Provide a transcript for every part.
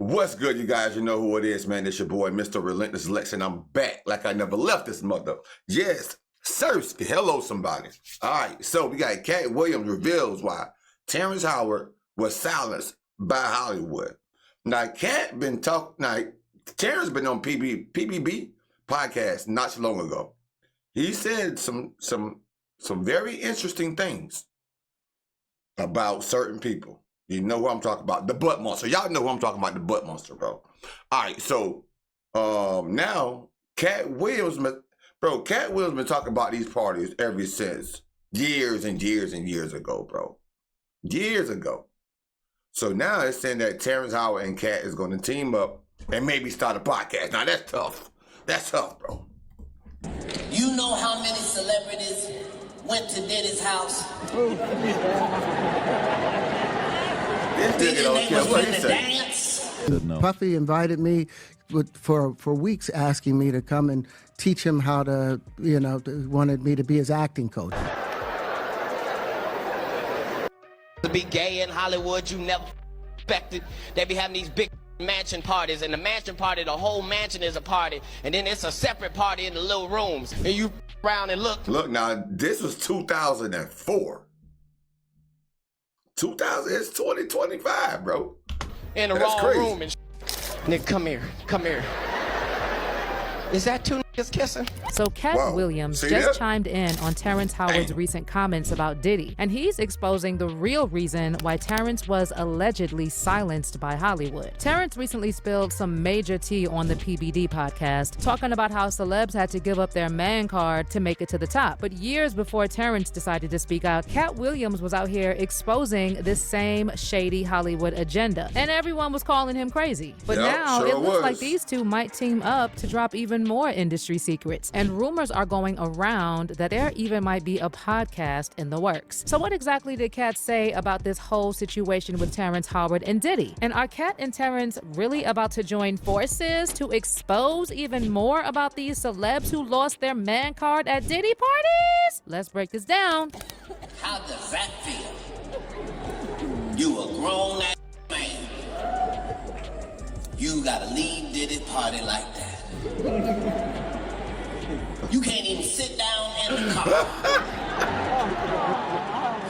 What's good, you guys? You know who it is, man. It's your boy, Mr. Relentless Lex, and I'm back like I never left this mother. Yes, Sirsky. Hello, somebody. All right, so we got Katt Williams reveals why Terrence Howard was silenced by Hollywood. Now, Katt been talking. Now, Terrence been on PBB podcast not so long ago. He said some very interesting things about certain people. You know who I'm talking about, the butt monster. Y'all know who I'm talking about, the butt monster, bro. All right, so now Katt Williams been talking about these parties ever since years and years and years ago, bro. Years ago. So now it's saying that Terrence Howard and Katt is going to team up and maybe start a podcast. Now that's tough. That's tough, bro. You know how many celebrities went to Diddy's house? This nigga don't care what he say. Puffy invited me for weeks, asking me to come and teach him how to, wanted me to be his acting coach. To be gay in Hollywood, you never expected. They be having these big mansion parties, and the mansion party, the whole mansion is a party, and then it's a separate party in the little rooms, and you around and look. Look, now, this was 2004. It's 2025, bro. In the wrong room and Nick, come here. Is that two niggas kissing? So Katt Williams just chimed in on Terrence Howard's recent comments about Diddy, and he's exposing the real reason why Terrence was allegedly silenced by Hollywood. Terrence recently spilled some major tea on the PBD podcast, talking about how celebs had to give up their man card to make it to the top. But years before Terrence decided to speak out, Katt Williams was out here exposing this same shady Hollywood agenda, and everyone was calling him crazy. But now it looks like these two might team up to drop even more industry secrets. And rumors are going around that there even might be a podcast in the works. So what exactly did Katt say about this whole situation with Terrence Howard and Diddy? And are Katt and Terrence really about to join forces to expose even more about these celebs who lost their man card at Diddy parties? Let's break this down. How does that feel? You a grown ass man. You gotta leave Diddy's party like that. You can't even sit down in the car.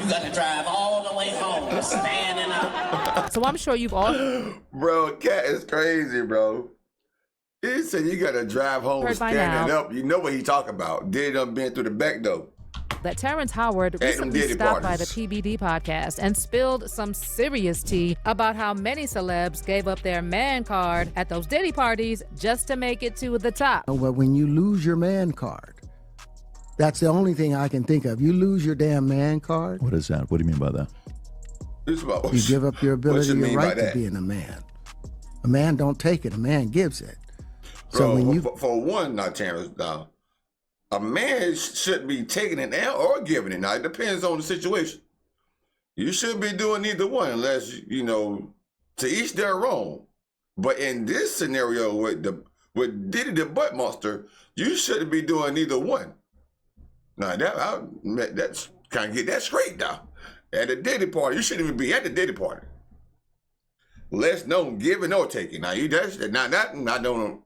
You got to drive all the way home, standing up. So I'm sure you've all... Bro, Katt is crazy, bro. He said you got to drive home standing up. You know what he talking about. Did done been through the back door. That Terrence Howard recently stopped by the PBD podcast and spilled some serious tea about how many celebs gave up their man card at those Diddy parties just to make it to the top. Well, when you lose your man card, that's the only thing I can think of. You lose your damn man card. What is that? What do you mean by that? You give up your ability, your right to being a man. A man don't take it. A man gives it. Bro, so when you... For one, not Terrence, now, a man shouldn't be taking it or giving it. Now, it depends on the situation. You shouldn't be doing either one unless, to each their own. But in this scenario with Diddy the butt monster, you shouldn't be doing either one. Now, that's kind of get that straight now. At the Diddy party, you shouldn't even be at the Diddy party. Less known giving or taking. Now, I don't...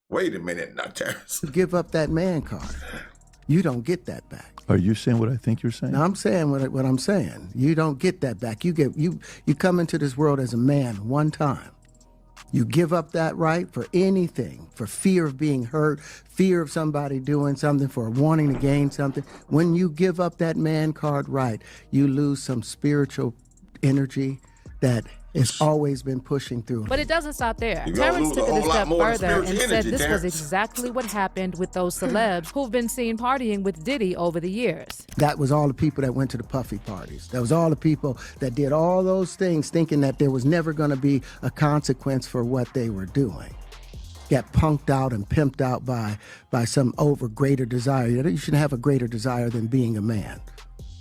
Wait a minute now, Terrence. Give up that man card. You don't get that back. Are you saying what I think you're saying? No, I'm saying what I'm saying. You don't get that back. You come into this world as a man one time. You give up that right for anything, for fear of being hurt, fear of somebody doing something, for wanting to gain something. When you give up that man card right, you lose some spiritual energy that has always been pushing through. But it doesn't stop there. Terrence took it a step further and said this was exactly what happened with those celebs who've been seen partying with Diddy over the years. That was all the people that went to the Puffy parties. That was all the people that did all those things thinking that there was never going to be a consequence for what they were doing. Got punked out and pimped out by some greater desire. You shouldn't have a greater desire than being a man.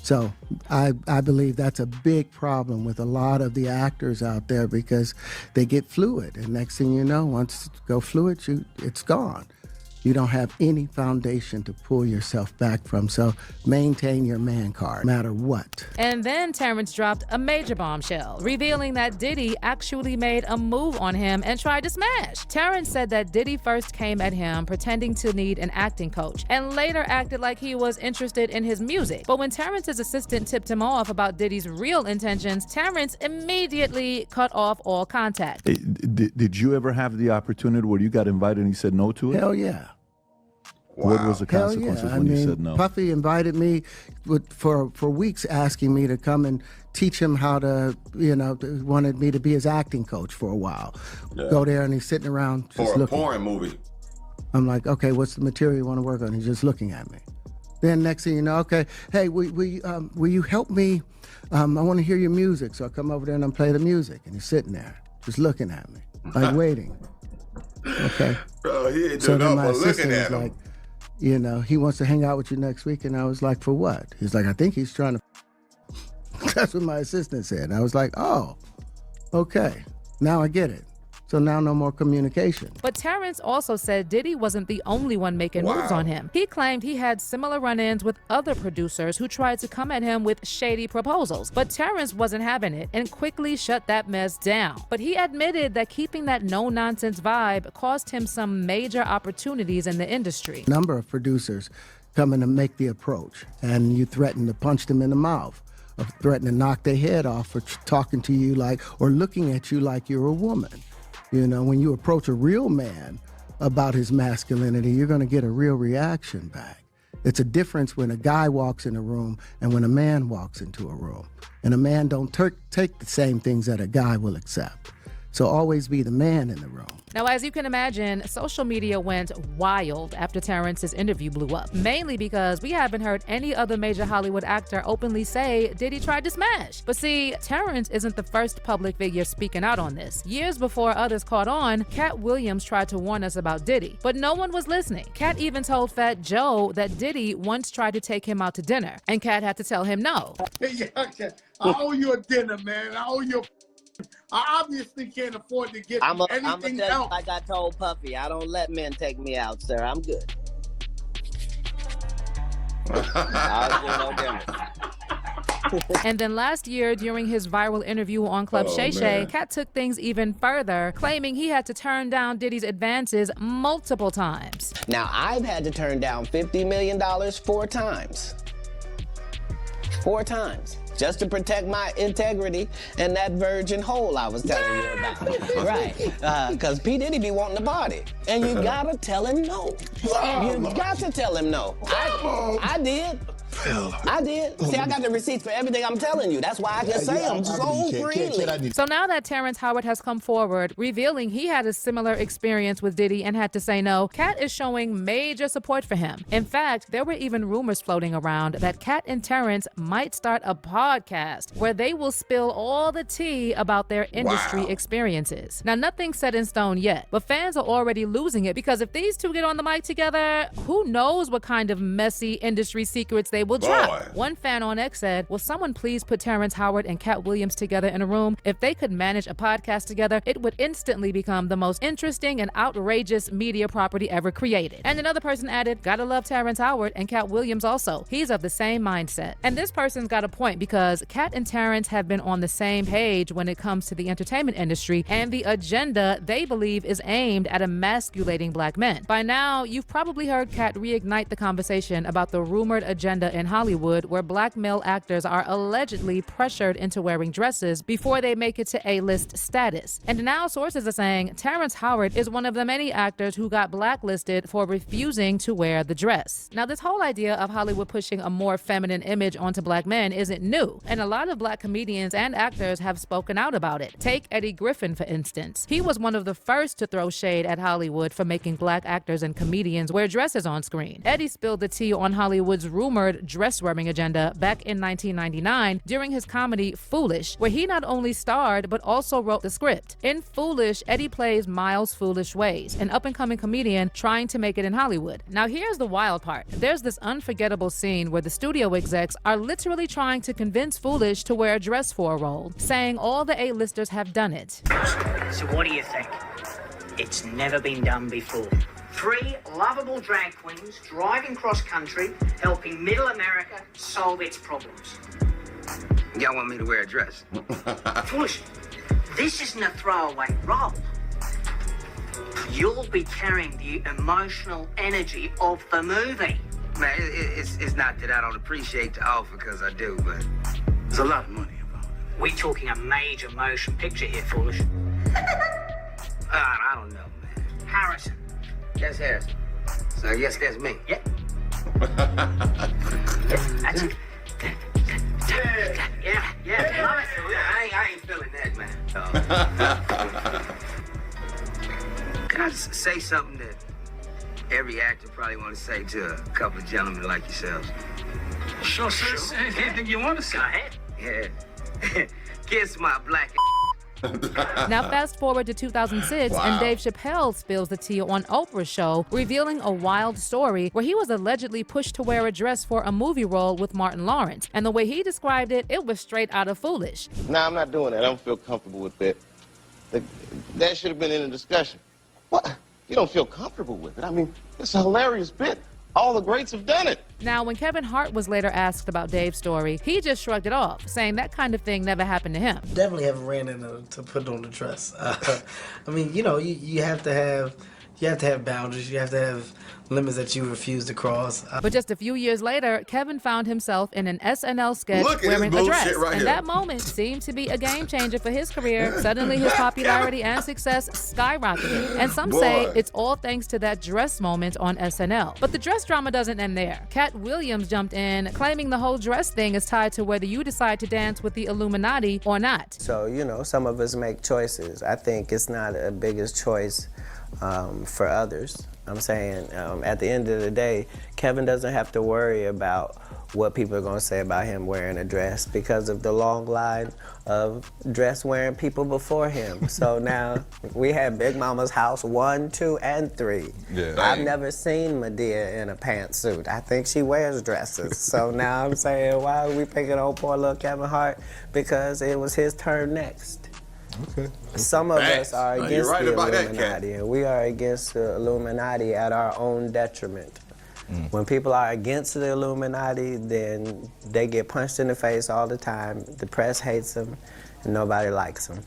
So I believe that's a big problem with a lot of the actors out there because they get fluid. And next thing you know, once you go fluid, it's gone. You don't have any foundation to pull yourself back from, so maintain your man card, no matter what. And then Terrence dropped a major bombshell, revealing that Diddy actually made a move on him and tried to smash. Terrence said that Diddy first came at him pretending to need an acting coach, and later acted like he was interested in his music. But when Terrence's assistant tipped him off about Diddy's real intentions, Terrence immediately cut off all contact. Hey, did you ever have the opportunity where you got invited and he said no to it? Hell yeah. What was the Hell consequences yeah. when he said no? Puffy invited me for weeks, asking me to come and teach him how to, wanted me to be his acting coach for a while. Yeah. Go there and he's sitting around just looking. For a porn movie. I'm like, okay, what's the material you want to work on? He's just looking at me. Then next thing you know, okay, hey, will you help me? I want to hear your music. So I come over there and I play the music. And he's sitting there just looking at me, like waiting. Okay. Bro, he ain't so doing then my nothing but looking assistant at was him. like, he wants to hang out with you next week. And I was like, for what? He's like, I think he's trying to. That's what my assistant said. And I was like, oh, okay. Now I get it. So now no more communication. But Terrence also said Diddy wasn't the only one making moves on him. He claimed he had similar run-ins with other producers who tried to come at him with shady proposals. But Terrence wasn't having it and quickly shut that mess down. But he admitted that keeping that no-nonsense vibe cost him some major opportunities in the industry. Number of producers coming to make the approach, and you threaten to punch them in the mouth, or threaten to knock their head off for talking to you or looking at you like you're a woman. When you approach a real man about his masculinity, you're going to get a real reaction back. It's a difference when a guy walks in a room and when a man walks into a room. And a man don't take the same things that a guy will accept. So always be the man in the room. Now, as you can imagine, social media went wild after Terrence's interview blew up, mainly because we haven't heard any other major Hollywood actor openly say Diddy tried to smash. But see, Terrence isn't the first public figure speaking out on this. Years before others caught on, Katt Williams tried to warn us about Diddy, but no one was listening. Katt even told Fat Joe that Diddy once tried to take him out to dinner, and Katt had to tell him no. Hey, I owe you a dinner, man. I owe you I obviously can't afford to get anything I'm tell you, else. like I told Puffy, I don't let men take me out, sir. I'm good. I'll do no dinner. And then last year, during his viral interview on Club Shay Shay, Katt took things even further, claiming he had to turn down Diddy's advances multiple times. Now, I've had to turn down $50 million 4 times. 4 times. Just to protect my integrity and that virgin hole I was telling you about. Right. Because P. Diddy be wanting to party. And you gotta tell him no. You got to tell him no. I did. I did. See, I got the receipts for everything I'm telling you. That's why I can say them so freely. So now that Terrence Howard has come forward, revealing he had a similar experience with Diddy and had to say no, Katt is showing major support for him. In fact, there were even rumors floating around that Katt and Terrence might start a podcast where they will spill all the tea about their industry experiences. Now, nothing's set in stone yet, but fans are already losing it because if these two get on the mic together, who knows what kind of messy industry secrets they will drop. One fan on X said, will someone please put Terrence Howard and Katt Williams together in a room? If they could manage a podcast together, it would instantly become the most interesting and outrageous media property ever created. And another person added, gotta love Terrence Howard and Katt Williams also. He's of the same mindset. And this person's got a point because Katt and Terrence have been on the same page when it comes to the entertainment industry and the agenda they believe is aimed at emasculating black men. By now, you've probably heard Katt reignite the conversation about the rumored agenda in Hollywood where black male actors are allegedly pressured into wearing dresses before they make it to A-list status. And now sources are saying Terrence Howard is one of the many actors who got blacklisted for refusing to wear the dress. Now, this whole idea of Hollywood pushing a more feminine image onto black men isn't new, and a lot of black comedians and actors have spoken out about it. Take Eddie Griffin, for instance. He was one of the first to throw shade at Hollywood for making black actors and comedians wear dresses on screen. Eddie spilled the tea on Hollywood's rumored dress-wearing agenda back in 1999 during his comedy Foolish, where he not only starred but also wrote the script. In Foolish, Eddie plays Miles Foolish Ways, an up-and-coming comedian trying to make it in Hollywood. Now here's the wild part. There's this unforgettable scene where the studio execs are literally trying to convince Foolish to wear a dress for a role, saying all the A-listers have done it. So what do you think? It's never been done before. 3 lovable drag queens driving cross-country, helping Middle America solve its problems. Y'all want me to wear a dress? Foolish. This isn't a throwaway role. You'll be carrying the emotional energy of the movie. Man, it's not that I don't appreciate the offer, because I do, but there's a lot of money involved. We're talking a major motion picture here, Foolish. I don't know, man. Harrison. That's Harrison. So I guess that's me. Yep. That's it. Yeah. I ain't feeling that, man. Can I just say something that every actor probably want to say to a couple of gentlemen like yourselves? Sure. Anything you want to say? Go ahead. Yeah. Kiss my black. Now fast forward to 2006 and Dave Chappelle spills the tea on Oprah's show, revealing a wild story where he was allegedly pushed to wear a dress for a movie role with Martin Lawrence. And the way he described it, it was straight out of Foolish. Nah, I'm not doing that. I don't feel comfortable with that. That should have been in the discussion. What? You don't feel comfortable with it? I mean, it's a hilarious bit. All the greats have done it. Now, when Kevin Hart was later asked about Dave's story, he just shrugged it off, saying that kind of thing never happened to him. Definitely haven't ran into to put on the dress. I mean, you know, you have to have boundaries. You have to have limits that you refuse to cross. But just a few years later, Kevin found himself in an SNL sketch wearing a dress. And that moment seemed to be a game changer for his career. Suddenly, his popularity and success skyrocketed. And some say it's all thanks to that dress moment on SNL. But the dress drama doesn't end there. Katt Williams jumped in, claiming the whole dress thing is tied to whether you decide to dance with the Illuminati or not. So, you know, some of us make choices. I think it's not a biggest choice for others. I'm saying at the end of the day, Kevin doesn't have to worry about what people are going to say about him wearing a dress because of the long line of dress-wearing people before him. So now we had Big Mama's house 1, 2, and 3. Yeah. I've never seen Medea in a pantsuit. I think she wears dresses. So now I'm saying, why are we picking on poor little Kevin Hart? Because it was his turn next. Okay. Some of us are against right the about that, Illuminati, and we are against the Illuminati at our own detriment. When people are against the Illuminati, then they get punched in the face all the time. The press hates them, and nobody likes them.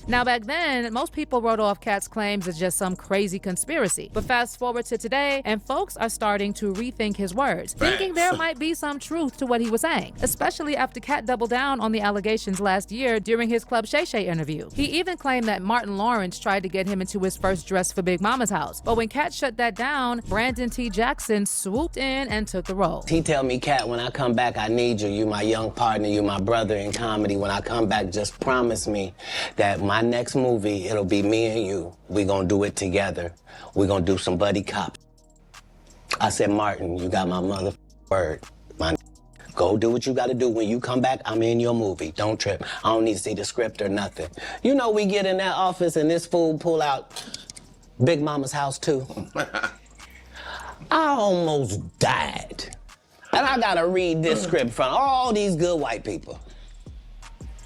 Now, back then, most people wrote off Katt's claims as just some crazy conspiracy. But fast forward to today, and folks are starting to rethink his words, thinking there might be some truth to what he was saying, especially after Katt doubled down on the allegations last year during his Club Shay Shay interview. He even claimed that Martin Lawrence tried to get him into his first dress for Big Mama's house. But when Katt shut that down, Brandon T. Jackson swooped in and took the role. He tell me, Katt, when I come back, I need you. You my young partner, you my brother in comedy. When I come back, just promise me that my next movie, it'll be me and you. We gonna do it together. We gonna do some buddy cops. I said, Martin, you got my mother word. Go do what you gotta do. When you come back, I'm in your movie. Don't trip. I don't need to see the script or nothing. You know, we get in that office and this fool pull out Big Mama's house too. I almost died. And I gotta read this script from all these good white people.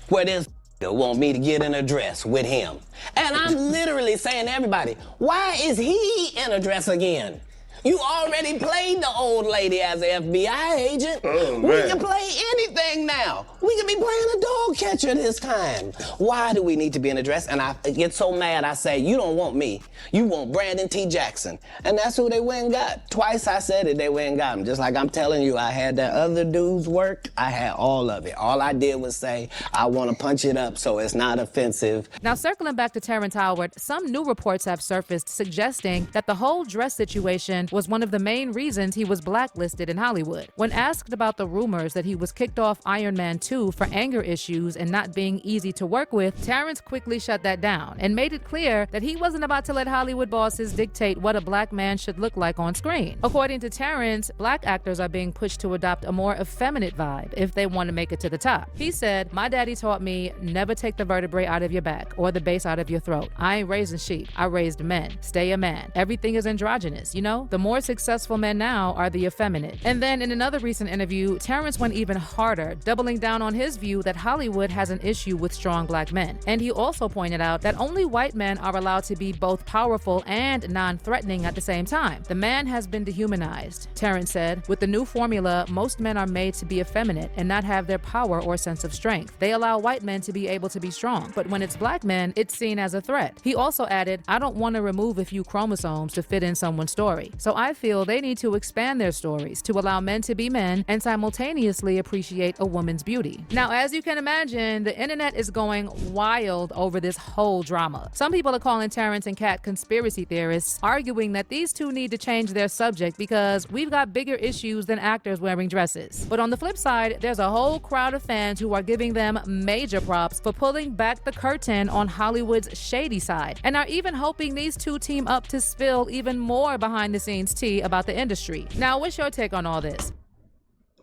Where this want me to get in a dress with him. And I'm literally saying to everybody, why is he in a dress again? You already played the old lady as an FBI agent. We can play anything now. We can be playing a dog catcher this time. Why do we need to be in a dress? And I get so mad, I say, you don't want me. You want Brandon T. Jackson. And that's who they went and got. Twice I said it, they went and got him. Just like I'm telling you, I had that other dude's work. I had all of it. All I did was say, I want to punch it up so it's not offensive. Now, circling back to Terrence Howard, some new reports have surfaced suggesting that the whole dress situation was one of the main reasons he was blacklisted in Hollywood. When asked about the rumors that he was kicked off Iron Man 2 for anger issues and not being easy to work with, Terrence quickly shut that down and made it clear that he wasn't about to let Hollywood bosses dictate what a black man should look like on screen. According to Terrence, black actors are being pushed to adopt a more effeminate vibe if they want to make it to the top. He said, my daddy taught me never take the vertebrae out of your back or the base out of your throat. I ain't raising sheep. I raised men. Stay a man. Everything is androgynous, you know? The more successful men now are the effeminate. And then in another recent interview, Terrence went even harder, doubling down on his view that Hollywood has an issue with strong black men. And he also pointed out that only white men are allowed to be both powerful and non-threatening at the same time. The man has been dehumanized. Terrence said, with the new formula, most men are made to be effeminate and not have their power or sense of strength. They allow white men to be able to be strong, but when it's black men, it's seen as a threat. He also added, I don't want to remove a few chromosomes to fit in someone's story. So I feel they need to expand their stories to allow men to be men and simultaneously appreciate a woman's beauty. Now, as you can imagine, the internet is going wild over this whole drama. Some people are calling Terrence and Katt conspiracy theorists, arguing that these two need to change their subject because we've got bigger issues than actors wearing dresses. But on the flip side, there's a whole crowd of fans who are giving them major props for pulling back the curtain on Hollywood's shady side, and are even hoping these two team up to spill even more behind the scenes tea about the industry. Now, what's your take on all this?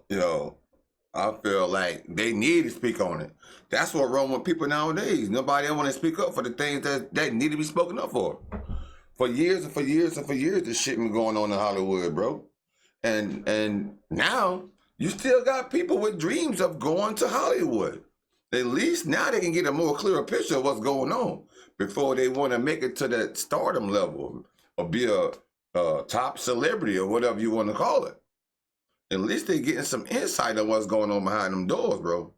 Yo, I feel like they need to speak on it. That's what's wrong with people nowadays. Nobody want to speak up for the things that need to be spoken up for. For years and for years and for years, this shit been going on in Hollywood, bro. And now you still got people with dreams of going to Hollywood. At least now they can get a more clearer picture of what's going on before they want to make it to that stardom level or be a top celebrity or whatever you want to call it. At least they getting some insight on what's going on behind them doors, bro.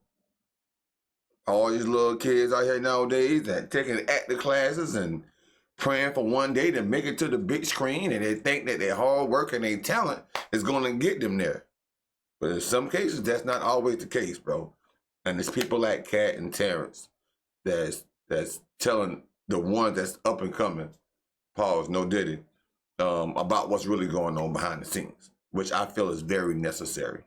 All these little kids out here nowadays that taking acting classes and praying for one day to make it to the big screen, and they think that their hard work and their talent is going to get them there. But in some cases, that's not always the case, bro. And it's people like Katt and Terrence that's telling the ones that's up and coming, pause, no diddy, about what's really going on behind the scenes, which I feel is very necessary.